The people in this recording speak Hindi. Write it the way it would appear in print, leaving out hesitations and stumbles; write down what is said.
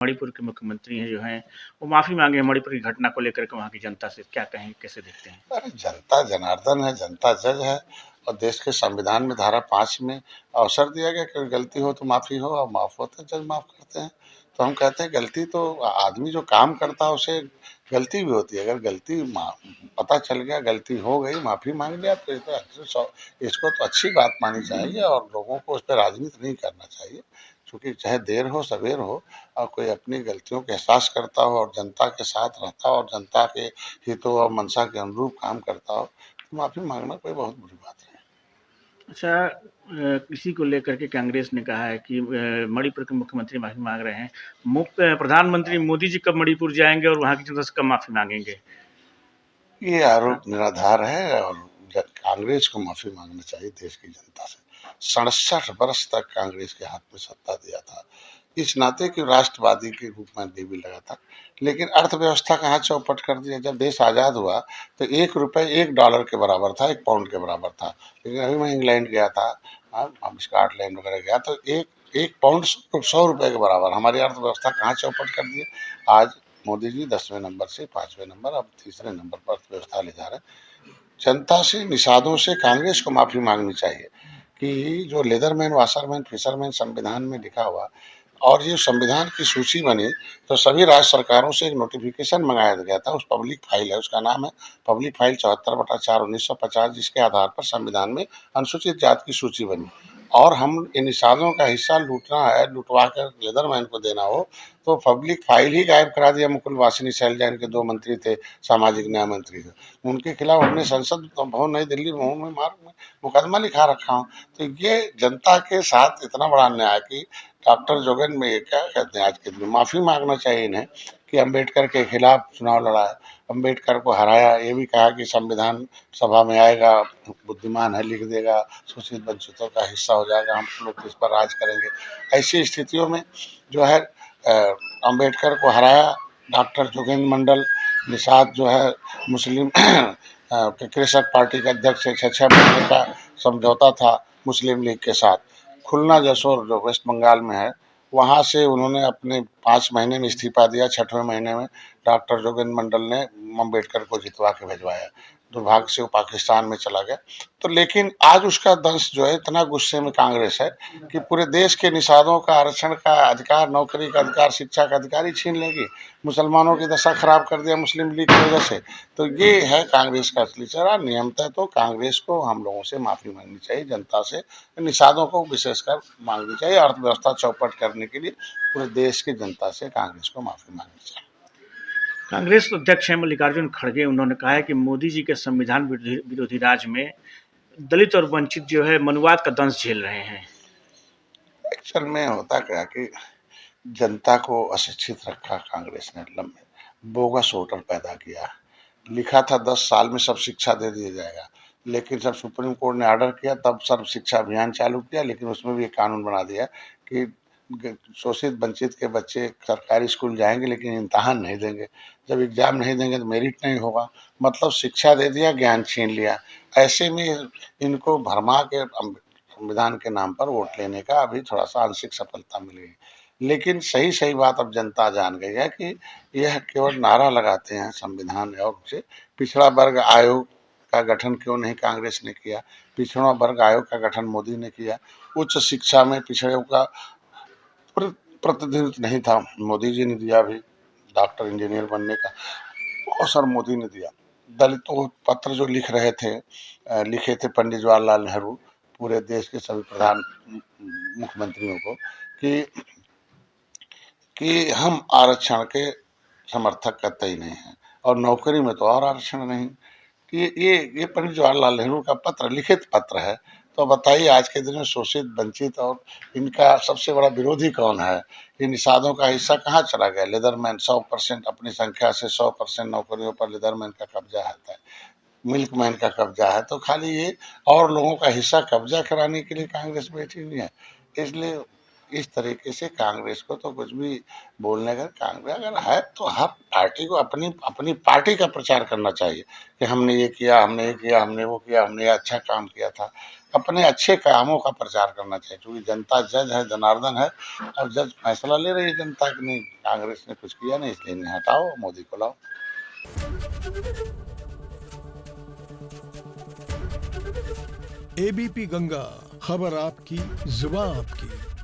मणिपुर के मुख्यमंत्री हैं जो हैं वो माफ़ी मांगे हैं मणिपुर की घटना को लेकर के वहाँ की जनता से, क्या कहें, कैसे देखते हैं? अरे जनता जनार्दन है, जनता जज है। और देश के संविधान में धारा 5 में अवसर दिया गया कि गलती हो तो माफी हो, और माफ हो तो जज माफ करते हैं। तो हम कहते हैं गलती तो आदमी जो काम करता है उसे गलती भी होती है। अगर गलती पता चल गया, गलती हो गई, माफी मांग लिया, तो इसको तो अच्छी बात मानी चाहिए और लोगों को उस पर राजनीति नहीं करना चाहिए। क्योंकि चाहे देर हो सवेर हो, और कोई अपनी गलतियों का एहसास करता हो और जनता के साथ रहता हो और जनता के हितों और मंशा के अनुरूप काम करता हो, तो माफी मांगना कोई बहुत बुरी बात नहीं। अच्छा, इसी को लेकर के कांग्रेस ने कहा है कि मणिपुर के मुख्यमंत्री माफ़ी मांग रहे हैं, प्रधानमंत्री मोदी जी कब मणिपुर जाएंगे और वहाँ की जनता से कब माफ़ी मांगेंगे? ये आरोप निराधार है और कांग्रेस को माफी मांगना चाहिए देश की जनता से। 67 वर्ष तक कांग्रेस के हाथ में सत्ता दिया था, इस नाते कि राष्ट्रवादी के रूप में डीबी लगा था। लेकिन अर्थव्यवस्था कहाँ चौपट कर दिया। जब देश आजाद हुआ तो ₹1 $1 के बराबर था, £1 के बराबर था। लेकिन अभी मैं इंग्लैंड गया था, स्कॉटलैंड वगैरह गया, तो एक पाउंड ₹100 के बराबर। हमारी अर्थव्यवस्था कहाँ चौपट कर दी। आज मोदी जी 10वें नंबर से 5वें नंबर, अब तीसरे नंबर पर अर्थव्यवस्था ले जा रहे हैं। जनता से, निषादों से कांग्रेस को माफी मांगनी चाहिए कि जो लेदरमैन, वाशरमैन, फिशरमैन संविधान में लिखा हुआ, और ये संविधान की सूची बनी तो सभी राज्य सरकारों से एक नोटिफिकेशन मंगाया गया था। उस पब्लिक फाइल है, उसका नाम है पब्लिक फाइल 74/4/1950, जिसके आधार पर संविधान में अनुसूचित जाति की सूची बनी। और हम इन निषादों का हिस्सा लूटना है, लुटवा कर लेदरमैन को देना हो, तो पब्लिक फाइल ही गायब करा दिया। मुकुल वासनी सैलजा इनके 2 मंत्री थे, सामाजिक न्याय मंत्री थे, उनके खिलाफ हमने संसद भवन नई दिल्ली में मुकदमा लिखा रखा हूँ। तो ये जनता के साथ इतना बड़ा अन्याय कि डॉक्टर जोगेन में क्या कहते हैं, आज के दिन माफी मांगना चाहिए इन्हें कि अम्बेडकर के खिलाफ चुनाव लड़ा है, अम्बेडकर को हराया, ये भी कहा कि संविधान सभा में आएगा, बुद्धिमान है, लिख देगा, शोषित वंचितों का हिस्सा हो जाएगा, हम लोग इस पर राज करेंगे। ऐसी स्थितियों में जो है अम्बेडकर को हराया। डॉक्टर जोगेंद्र मंडल निषाद जो है मुस्लिम कृषक पार्टी के अध्यक्ष से 6 महीने का समझौता था मुस्लिम लीग के साथ। खुलना जसोर जो वेस्ट बंगाल में है, वहाँ से उन्होंने अपने 5 महीने में इस्तीफा दिया। 6वें महीने में डॉक्टर जोगेंद्र मंडल ने अम्बेडकर को जितवा के भिजवाया। दुर्भाग्य से वो पाकिस्तान में चला गया। तो लेकिन आज उसका दंश जो है, इतना गुस्से में कांग्रेस है कि पूरे देश के निषादों का आरक्षण का अधिकार, नौकरी का अधिकार, शिक्षा का अधिकार ही छीन लेगी। मुसलमानों की दशा खराब कर दिया मुस्लिम लीग की वजह से। तो ये है कांग्रेस का असली चेहरा। नियमतः तो कांग्रेस को हम लोगों से माफी मांगनी चाहिए, जनता से, निषादों को विशेषकर मांगनी चाहिए। अर्थव्यवस्था चौपट करने के लिए पूरे देश की जनता से कांग्रेस को माफी मांगनी चाहिए। कांग्रेस अध्यक्ष हैं मल्लिकार्जुन खड़गे, उन्होंने कहा है कि मोदी जी के संविधान विरोधी राज में दलित और वंचित जो है मनुवाद का दंश झेल रहे हैं। एक्चुअल में होता क्या कि जनता को अशिक्षित रखा कांग्रेस ने, लंबे बोगस वोटर पैदा किया। लिखा था 10 साल में सब शिक्षा दे दिया जाएगा, लेकिन जब सुप्रीम कोर्ट ने ऑर्डर किया तब सर्व शिक्षा अभियान चालू किया। लेकिन उसमें भी एक कानून बना दिया कि शोषित वंचित के बच्चे सरकारी स्कूल जाएंगे लेकिन इम्तहान नहीं देंगे। जब एग्जाम नहीं देंगे तो मेरिट नहीं होगा। मतलब शिक्षा दे दिया, ज्ञान छीन लिया। ऐसे में इनको भरमा के संविधान के नाम पर वोट लेने का अभी थोड़ा सा आंशिक सफलता मिल गई। लेकिन सही सही बात अब जनता जान गई है कि यह केवल नारा लगाते हैं संविधान और उसे। पिछड़ा वर्ग आयोग का गठन क्यों नहीं कांग्रेस ने किया? पिछड़ा वर्ग आयोग का गठन मोदी ने किया। उच्च शिक्षा में पिछड़ों का प्रतिनिधित्व नहीं था, मोदी जी ने दिया। अभी डॉक्टर इंजीनियर बनने का अवसर मोदी ने दिया। दलितों पत्र जो लिखे थे पंडित जवाहरलाल नेहरू पूरे देश के सभी प्रधान मुख्यमंत्रियों को कि हम आरक्षण के समर्थक कतई नहीं हैं, और नौकरी में तो और आरक्षण नहीं। कि ये पंडित जवाहरलाल नेहरू का पत्र, लिखित पत्र है। तो बताइए आज के दिन में शोषित, वंचित और इनका सबसे बड़ा विरोधी कौन है? ये निषादों का हिस्सा कहाँ चला गया? लेदरमैन 100% अपनी संख्या से 100% नौकरियों पर लेदरमैन का कब्जा है, मिल्कमैन का कब्जा है। तो खाली ये और लोगों का हिस्सा कब्जा कराने के लिए कांग्रेस बैठी हुई है। इसलिए इस तरीके से कांग्रेस को तो कुछ भी बोलने का, कांग्रेस अगर है तो हर पार्टी को अपनी अपनी पार्टी का प्रचार करना चाहिए कि हमने ये किया, हमने ये किया, हमने वो किया, हमने ये अच्छा काम किया था। अपने अच्छे कामों का प्रचार करना चाहिए, क्योंकि जनता जज है, जनार्दन है, और जज फैसला ले रही है जनता की नहीं कांग्रेस ने कुछ किया नहीं, इसलिए इन्हें हटाओ, मोदी को लाओ। एबीपी गंगा, खबर आपकी, जुबान आपकी।